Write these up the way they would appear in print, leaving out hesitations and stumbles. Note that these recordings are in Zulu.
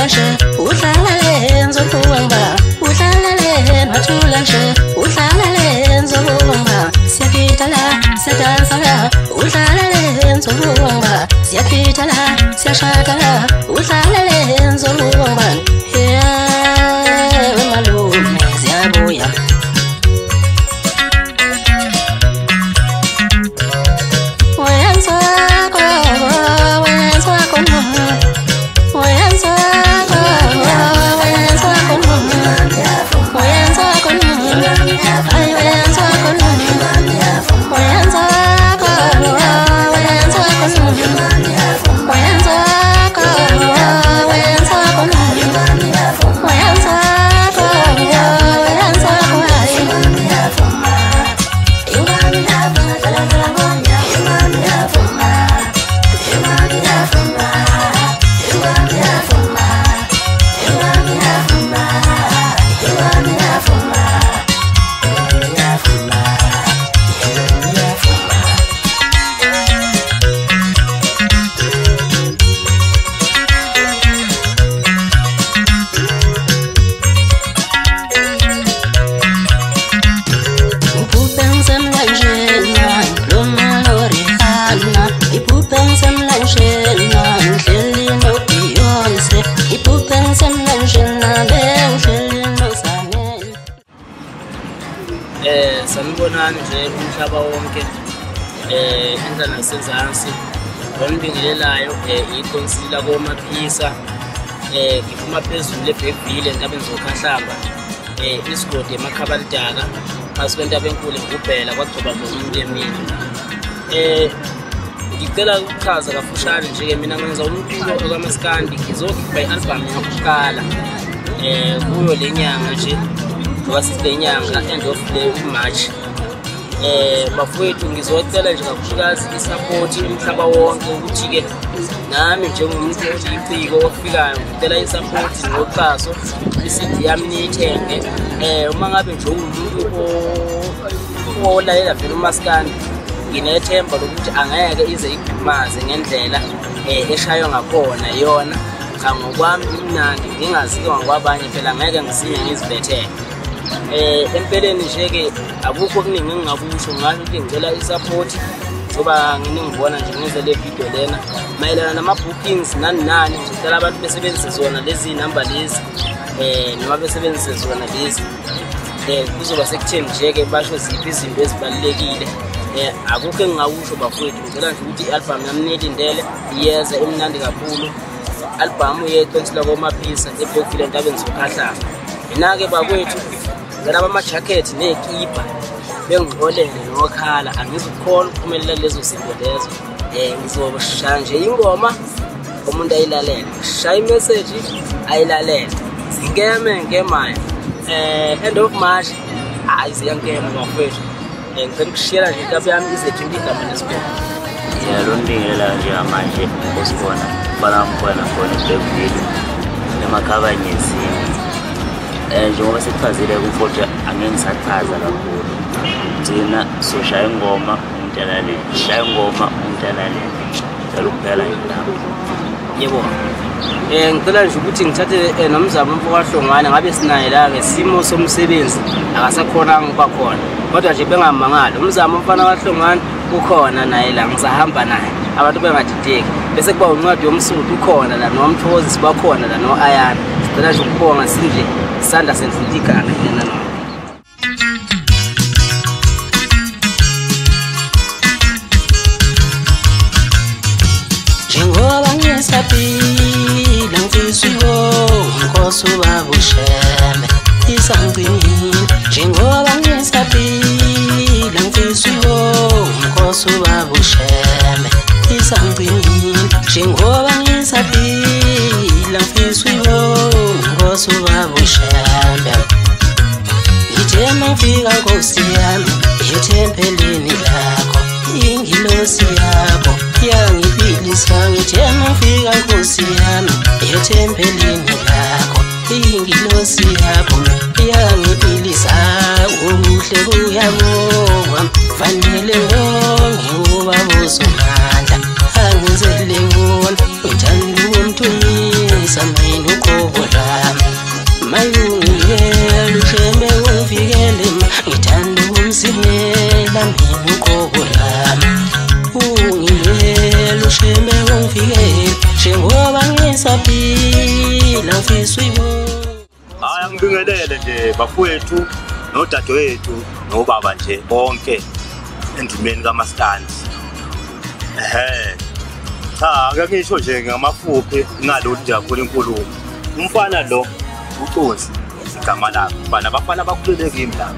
nje udlala lenzo kuwanga udlala lena thula nje udlala lenzo kuwanga siyakitala siyadansa la udlala lenzo kuwanga siyakitala siyashada la udlala lenzo kuwanga yeah malume ziyabuya sanibonani nje umhlaba wonke enza nasezansi lonibingelelayo Iconsi lakomaphisa ngiphuma phezulu eBergville entabeni zokhahlamba isgodini emakhabalidaka phasi kwentaba enkulu Ngubhela kwagcoba umuntu emini ngicela ukuchaza kafushane nje mina ngenza umculo kamaskandi ngizokhipha i-album yokuqala kuyo lenyanga nje wasilenyanga end of March bafowethu ngizocela nje kakhulukazi isupport umhlaba wonke ukuthi ke nami njengomuntu iciko ofikayo ngicela isupport ngoxhaso iCD yami niyithenge uma ngabe nje umuntu olalela vele umaskandi nginethemba lokuthi angeke ize igqimaze ngendlela eshayo ngakhona yona cha ngokwami imnandi ngingazike ngokwabanye phela ngeke ngisinye ngizibethele empeleni nje ke akukho okuningi engingakusho ngathi ukuthi ngicela isupport ngoba ngingibona nje ngenze le video lena mayelana nama bookings nani ngicela abantu besebenzise zona lezi number lezi noma besebenzise zona lezi kuzoba sekutheni nje ke basho ziphi izinto ezibalekile akukho engingakusho bafowethu ngicela nje ukuthi i-album yami niyilindele iyeza emnandi kakhulu album yeConsi lakomaphisa eBergville entabeni zokhahlamba mina ke bakwethu ngicela ama-jacket nekipa bengixolele nokhala angizukhona ukuphumelela lezo zinto lezo ngizoshaya nje ingoma umuntu ayilalele shaya imessage ayilalele ngemayo end of March hayi ziyangena bafowethu ngicela ukushare nje intaba yami izethu igama nesikole lonibingelela nje manje osibona balamkhona khona eBergville emakhaya njengoba sekuchazile ukuthi angeke ngisachaza kakhulu thina soshaya ingoma umuntu alalele shaya ingoma umuntu alalele ngicela ukuphela indaba yebo ngicela nje ukuthi ngithathe nomzamo mfokahlongwane ngabe sinaye la ngesimo somsebenzi akasakhona ngibakhona kodwa nje bengamangala umzamo umfana kahlongwane ukhona naye la ngisahamba naye abantu bengadideki bese kuba uncwadi yomsudu ukhona la nomthozi sibakhona la no-ayana sicela nje ukubonga sinje isandla senziligana lena no njengoba ngisaphila ngifisiwe inkosi ubabusheme isangcinile njengoba ngisaphila ngifisiwe inkosi ubabusheme isangcinile njengoba ngisaphila ngifisiwe inkosi ubabusheme ngithema ngifika nkosi yami ethempelini lakho ingilosi yakho yangiphilisa ngithema ngifika nkosi yami ethempelini lakho ingilosi yakho yangiphilisa ubuhle buyabonga fanele wonke ubabuzomandla angizele wona uthanda ukumthumisa mina siyaphila ngifisa uyibo. Haya ngibingelele nje bafowethu nodadewethu nobaba nje bonke endimeni kamaskandi. Cha ake ngisho nje ngamafuphi ngalolu nje kakhulu inkulumo. Umfana lo uConsi igama lakhe. Bana abafana bakhulele kimi la.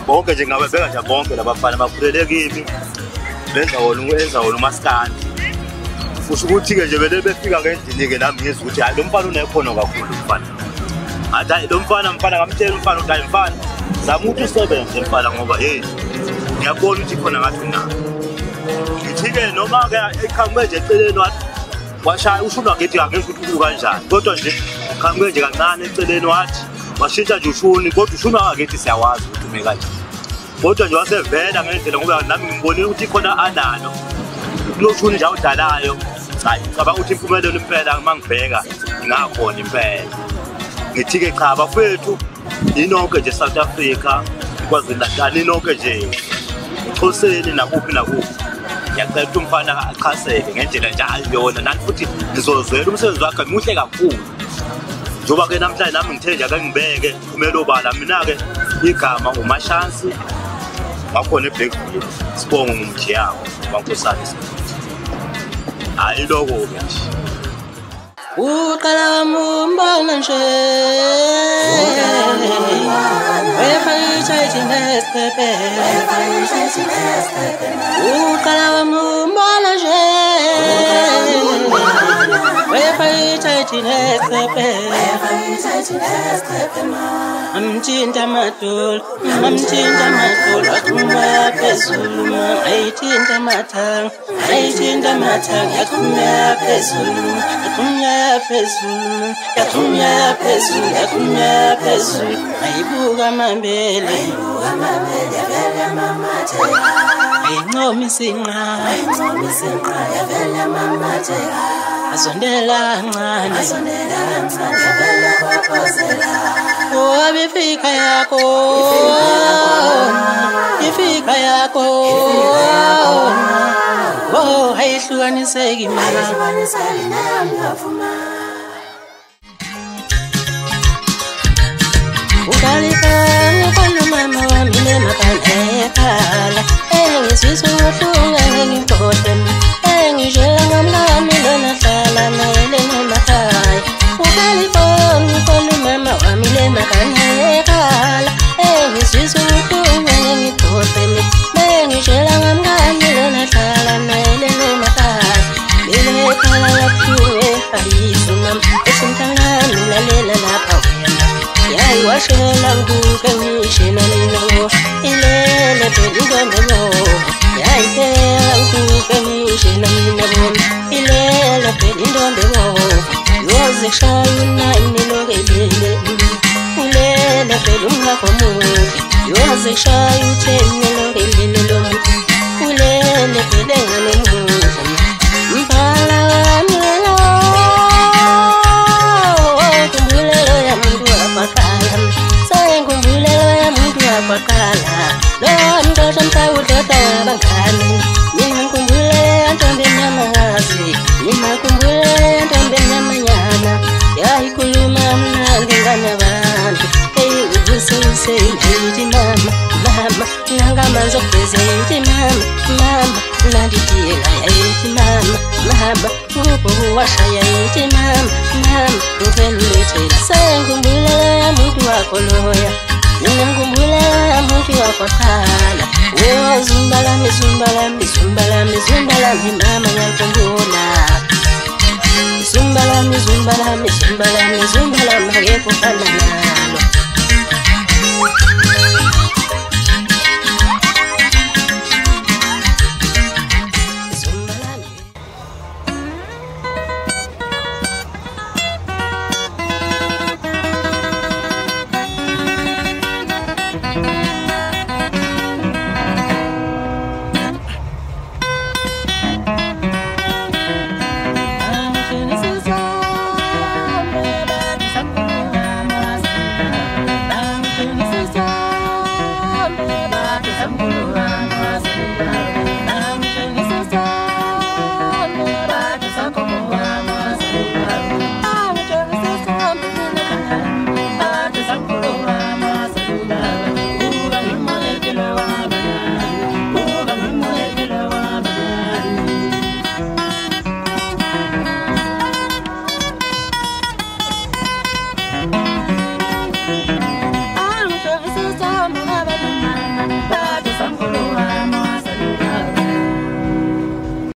Bonke nje ngababeka nje bonke labafana bakhulele kimi. Benza wona umaskandi. Kusho ukuthi ke nje vele befika ngendini ke nami ngizwe ukuthi hayi lo mfana unekhono kakhulu umfana. Hayi lo mfana ngamtshela umfana ukuthi hayi mfana zama ukuthi usebenze mfana ngoba hey ngiyabona ukuthi khona ngathi unako. Ngithike noma ke ekhangwe nje eceleni wathi washaya usho ngakithi angeke ukuthi kanjani kodwa nje khangwe nje kancane eceleni wathi washintsha nje ushuni kodwa ushuni ngakithi siyawazi ukuthi ume kanje. Kodwa nje wasevela ngendlela ngoba nami ngimbonile ukuthi khona analo. Lo shuni nje awudalayo. Hayi cabanga ukuthi impumelelo impela mangibheka ngakhona impela. Ngithike cha abafethu inonke nje South Africa kwazi Natal inonke nje uXhoseni nakuphi ngiyacela ukuthi umfana aqhaseke ngendlela nje ayiyona nani futhi ngizozwela umsebenzi wakhe muhle kakhulu njoba ke namhlanje nami ngithe nje ake ngibeke kumele obala mina ke igama uMashansi ngakhona eBergville sibonga ngumjiyako bankosana hayi lokho ke nje uqala umbona nje wefayitha inespepe uqala umbona nje wefayitha inespepe amthinta amadolo athuma phezulu ayithinta amathanga yathuma phezulu ayibuka amambele yavela mamathe ayincoma isinqa yavela mamathe azondela kancane yavela kwaphozela ifika yakho oh ayihlukaniseki mina ukalifanga khona mama wami lemakhala engizizwa ubuhlungu ngingikhohle engijela ngamlami lona hlala nele ngemakhaya ukalifanga khona mama wami lemakhala engizizwa ubuhlungu ngingikhohle engijela ngamlami lona hlala nele ngemakhaya lemakhala laphuwe ayizuma esimthalami lalela lapha yayi washela nguke ngishena lelo ilele bedugambelo yayi phela nguke ngishena lelo ilele bedindombelo yoze shayina nilokelele ulele bedumngakhomuthi yoze shayutheni lokelele ulele bedengane muthi mphala wamelo kumbulelo ya muntu wapakala sayengkumbulelo ya muntu wapakala lo mntosha mtawudota wabangani mina nkumbulela ntombi nyamakazi mina kumbulela ntombi nyamanyana yayikhuluma mnandi ngane abantu eyivususe ngithi mama nangamanzi ogeze yithi mama nandidila yayithi mama ngubho washaya yithi mama ngiphelulethela sayengkumbulela ya muntu wakho loya mina ngkumbulela ya muntu wakho qala zumbalami mama ngiyakhumbula zumbalami akekho fana nawe